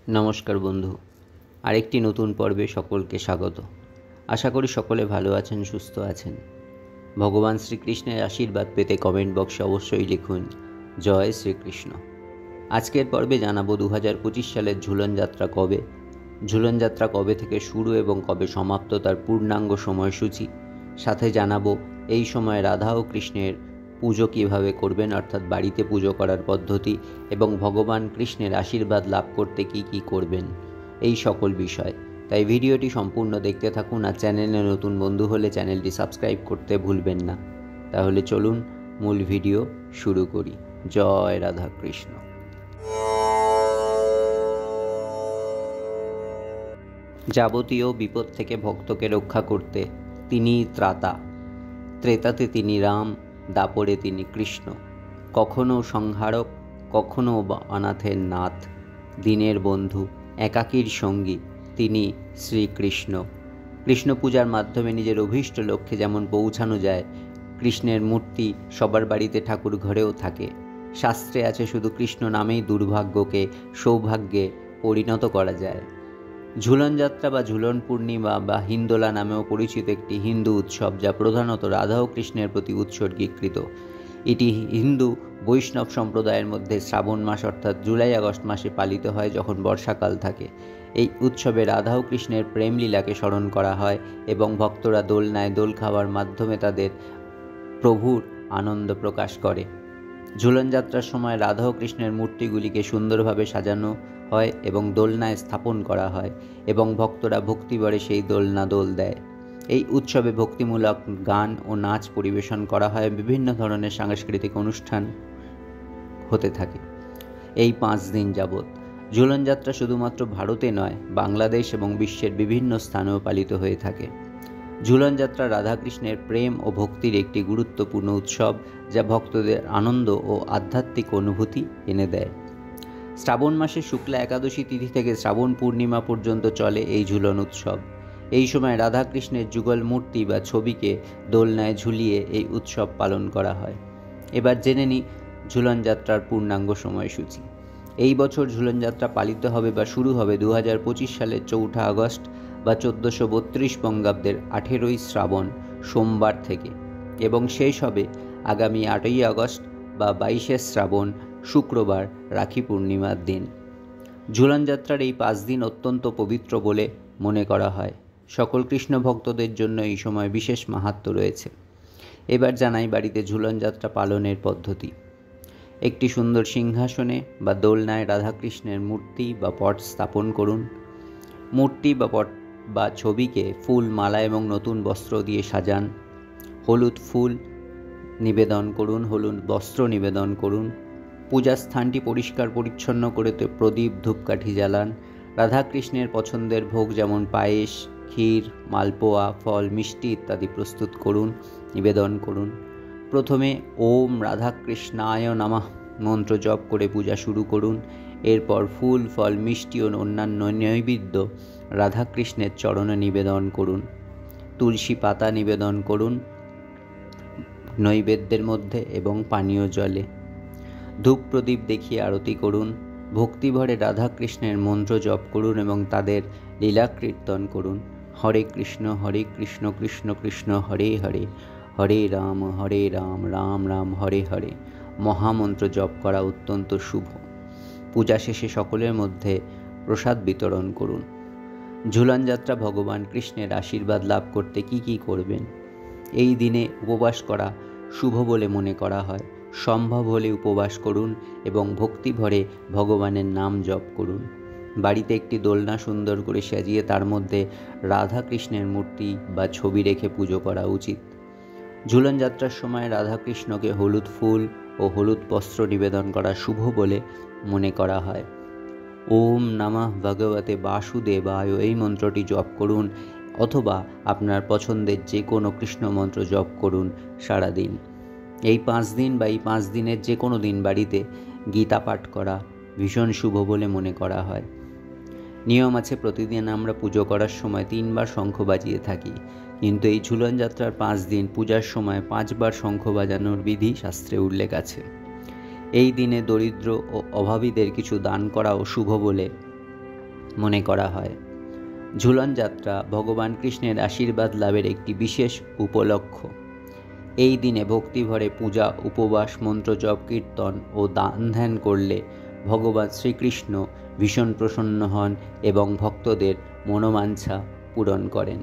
নমস্কার বন্ধু, আরেকটি নতুন পর্বে সকলকে স্বাগত। আশা করি সকলে ভালো আছেন, সুস্থ আছেন। ভগবান শ্রীকৃষ্ণের আশীর্বাদ পেতে কমেন্ট বক্সে অবশ্যই লিখুন জয় শ্রীকৃষ্ণ। আজকের পর্বে জানাবো 2025 সালের ঝুলন যাত্রা কবে, ঝুলন যাত্রা কবে থেকে শুরু এবং কবে সমাপ্ত তার পূর্ণাঙ্গ সময়সূচি। সাথে জানাবো এই সময় রাধা ও কৃষ্ণের পুজো কীভাবে করবেন, অর্থাৎ বাড়িতে পুজো করার পদ্ধতি, এবং ভগবান কৃষ্ণের আশীর্বাদ লাভ করতে কি কি করবেন, এই সকল বিষয়। তাই ভিডিওটি সম্পূর্ণ দেখতে থাকুন, আর চ্যানেলে নতুন বন্ধু হলে চ্যানেলটি সাবস্ক্রাইব করতে ভুলবেন না। তাহলে চলুন মূল ভিডিও শুরু করি। জয় রাধা কৃষ্ণ। যাবতীয় বিপদ থেকে ভক্তকে রক্ষা করতে তিনি ত্রাতা। ত্রেতাতে তিনি রাম, দাপরে তিনি কৃষ্ণ। কখনো সংহারক, কখনো বা অনাথের নাথ, দীনের বন্ধু, একাকীর সঙ্গী তিনি শ্রীকৃষ্ণ। কৃষ্ণ পূজার মাধ্যমে নিজের অভীষ্ট লক্ষ্যে যেমন পৌঁছানো যায়, কৃষ্ণের মূর্তি সবার বাড়িতে ঠাকুর ঘরেও থাকে। শাস্ত্রে আছে শুধু কৃষ্ণ নামেই দুর্ভাগ্যকে সৌভাগ্যে পরিণত করা যায়। ঝুলন যাত্রা বা ঝুলন পূর্ণিমা বা হিন্দোলা নামেও পরিচিত একটি হিন্দু উৎসব, যা প্রধানত রাধা ও কৃষ্ণের প্রতি উৎসর্গীকৃত। এটি হিন্দু বৈষ্ণব সম্প্রদায়ের মধ্যে শ্রাবণ মাস অর্থাৎ জুলাই আগস্ট মাসে পালিত হয়, যখন বর্ষাকাল থাকে। এই উৎসবে রাধা ও কৃষ্ণের প্রেম লীলাকে স্মরণ করা হয় এবং ভক্তরা দোলনায় দোল খাওয়ার মাধ্যমে তাদের প্রভুর আনন্দ প্রকাশ করে। ঝুলন যাত্রার সময় রাধা ও কৃষ্ণের মূর্তিগুলিকে সুন্দরভাবে সাজানো হয় এবং দোলনায় স্থাপন করা হয় এবং ভক্তরা ভক্তিভরে সেই দোলনা দোল দেয়। এই উৎসবে ভক্তিমূলক গান ও নাচ পরিবেশন করা হয়, বিভিন্ন ধরনের সাংস্কৃতিক অনুষ্ঠান হতে থাকে। এই 5 দিন যাবৎ ঝুলন যাত্রা শুধুমাত্র ভারতে নয়, বাংলাদেশ এবং বিশ্বের বিভিন্ন স্থানেও পালিত হয়ে থাকে। ঝুলন যাত্রা রাধাকৃষ্ণের প্রেম ও ভক্তির একটি গুরুত্বপূর্ণ উৎসব, যা ভক্তদের আনন্দ ও আধ্যাত্মিক অনুভূতি এনে দেয়। শ্রাবণ মাসের শুক্লা একাদশী তিথি থেকে শ্রাবণ পূর্ণিমা পর্যন্ত চলে এই ঝুলন উৎসব। এই সময় রাধাকৃষ্ণের যুগল মূর্তি বা ছবিকে দোলনায় ঝুলিয়ে এই উৎসব পালন করা হয়। এবার জেনে নিই ঝুলন যাত্রার পূর্ণাঙ্গ সময়সূচি। এই বছর ঝুলন যাত্রা পালিত হবে বা শুরু হবে 2025 সালের 4 আগস্ট বা 1432 বঙ্গাব্দের 18ই শ্রাবণ সোমবার থেকে, এবং শেষ হবে আগামী 8ই আগস্ট বা 22শে শ্রাবণ শুক্রবার রাখি পূর্ণিমার দিন। ঝুলন যাত্রার এই 5 দিন অত্যন্ত পবিত্র বলে মনে করা হয়। সকল কৃষ্ণ ভক্তদের জন্য এই সময় বিশেষ মাহাত্ম্য রয়েছে। এবার জানাই বাড়িতে ঝুলন যাত্রা পালনের পদ্ধতি। একটি সুন্দর সিংহাসনে বা দোলনায় রাধাকৃষ্ণের মূর্তি বা পট স্থাপন করুন। মূর্তি বা পট বা ছবিকে ফুল, মালা এবং নতুন বস্ত্র দিয়ে সাজান। হলুদ ফুল নিবেদন করুন, হলুদ বস্ত্র নিবেদন করুন। পূজার স্থানটি পরিষ্কার পরিচ্ছন্ন করে প্রদীপ ধূপকাঠি জ্বালান। রাধাকৃষ্ণের পছন্দের ভোগ যেমন পায়েস, ক্ষীর, মালপোয়া, ফল, মিষ্টি ইত্যাদি প্রস্তুত করুন, নিবেদন করুন। প্রথমে ওম রাধাকৃষ্ণায় নমঃ মন্ত্র জপ করে পূজা শুরু করুন। এরপর ফুল, ফল, মিষ্টি ও অন্যান্য নৈবেদ্য রাধাকৃষ্ণের চরণে নিবেদন করুন। তুলসী পাতা নিবেদন করুন নৈবেদ্যের মধ্যে এবং পানীয় জলে। ধূপ প্রদীপ দেখিয়ে আরতি করুন। ভক্তিভরে রাধাকৃষ্ণের মন্ত্র জপ করুন এবং তাদের লীলা কীর্তন করুন। হরে কৃষ্ণ কৃষ্ণ কৃষ্ণ হরে হরে, হরে রাম রাম রাম হরে হরে মহামন্ত্র জপ করা অত্যন্ত শুভ। পূজা শেষে সকলের মধ্যে প্রসাদ বিতরণ করুন। ঝুলন যাত্রা ভগবান কৃষ্ণের আশীর্বাদ লাভ করতে কি কি করবেন? এই দিনে উপবাস করা শুভ বলে মনে করা হয়। সম্ভব হলে উপবাস করুন এবং ভক্তিভরে ভগবানের নাম জপ করুন। বাড়িতে একটি দোলনা সুন্দর করে সাজিয়ে তার মধ্যে রাধাকৃষ্ণের মূর্তি বা ছবি রেখে পুজো করা উচিত। ঝুলন যাত্রার সময় রাধাকৃষ্ণকে হলুদ ফুল ও হলুদ বস্ত্র নিবেদন করা শুভ বলে মনে করা হয়। ওম নমঃ ভগবতে বাসুদেবায় এই মন্ত্রটি জপ করুন, অথবা আপনার পছন্দের যে কোনো কৃষ্ণ মন্ত্র জপ করুন সারাদিন। এই 5 দিন বা এই 5 দিনের যে কোনো দিন বাড়িতে গীতা পাঠ করা ভীষণ শুভ বলে মনে করা হয়। নিয়ম আছে, প্রতিদিন আমরা পুজো করার সময় 3 বার শঙ্খ বাজিয়ে থাকি, কিন্তু এই ঝুলন যাত্রার 5 দিন পূজার সময় 5 বার শঙ্খ বাজানোর বিধি শাস্ত্রে উল্লেখ আছে। এই দিনে দরিদ্র ও অভাবীদের কিছু দান করাও শুভ বলে মনে করা হয়। ঝুলন যাত্রা ভগবান কৃষ্ণের আশীর্বাদ লাভের একটি বিশেষ উপলক্ষ। এই দিনে ভক্তিভরে পূজা, উপবাস, মন্ত্র জপ, কীর্তন ও দান ধ্যান করলে ভগবান শ্রীকৃষ্ণ ভীষণ প্রসন্ন হন এবং ভক্তদের মনোবাঞ্ছা পূরণ করেন।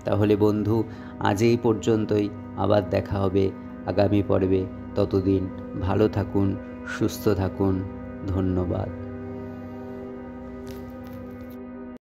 তাহলে বন্ধু, আজ এই পর্যন্তই। আবার দেখা হবে আগামী পর্বে। ততদিন ভালো থাকুন, সুস্থ থাকুন। ধন্যবাদ।